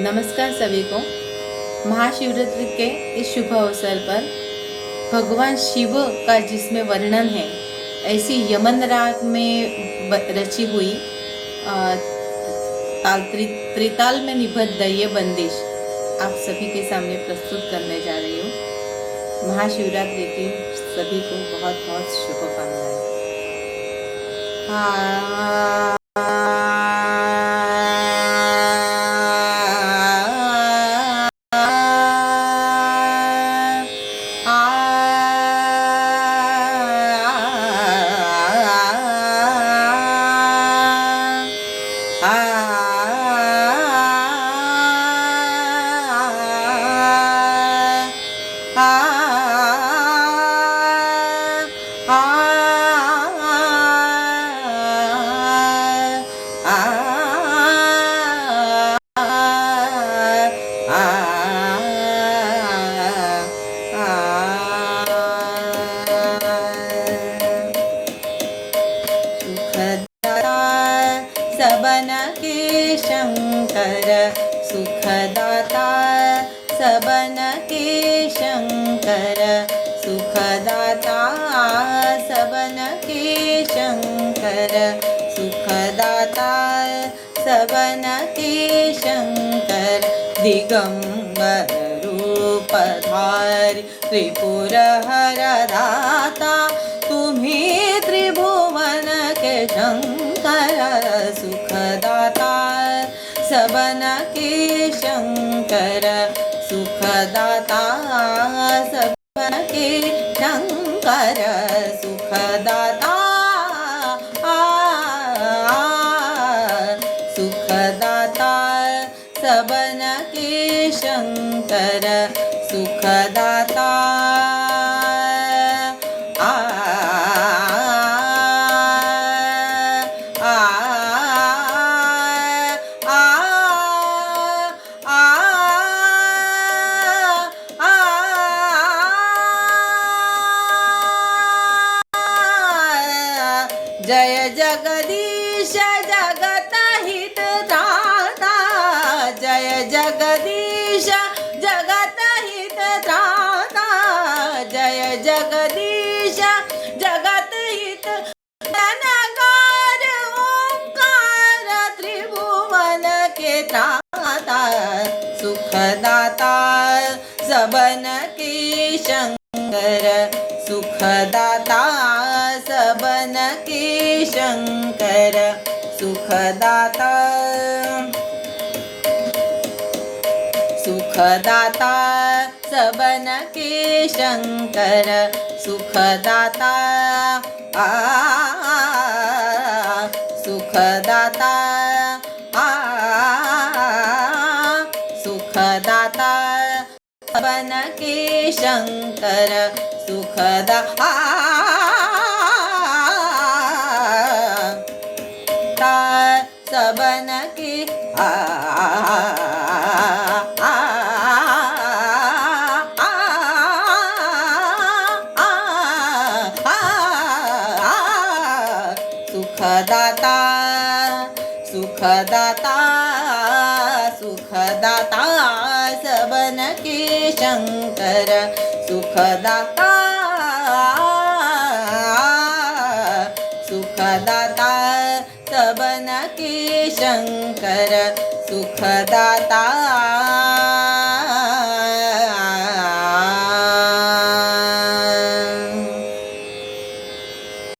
नमस्कार सभी को। महाशिवरात्रि के इस शुभ अवसर पर भगवान शिव का जिसमें वर्णन है, ऐसी यमन राग में रची हुई त्रिताल में निबद्ध ये बंदिश आप सभी के सामने प्रस्तुत करने जा रही हूँ। महाशिवरात्रि की सभी को बहुत बहुत शुभकामनाएं। सबन के शंकर सुखदाता, सबन के शंकर सुखदाता, सबन के शंकर सुखदाता, सबन के शंकर दिगंबर रूपधारी त्रिपुर हरदाता, तुम्हें त्रिभुवन के शंकर सुखदाता, सबन के शंकर सुखदाता, सबन के शंकर सुखदाता, सुखदाता, सबन के शंकर सुखदाता। जय जगदीश जगत हित त्राता, जय जगदीश जगत हित त्राता, जय जगदीश जगत हित नगार ओंकार त्रिभुवन के त्राता, सुखदाता, सबन के शंकर सुखदाता, सबन के शंकर सुखदाता, सुखदाता, सबन के शंकर सुखदाता, सुखदाता, सुखदाता, सबन के शंकर सुखदाता, सबन के सुखदाता, सुखदाता, सुखदाता, सबन के शंकर सुखदाता, सुखदाता, सबन के शंकर सुखदाता।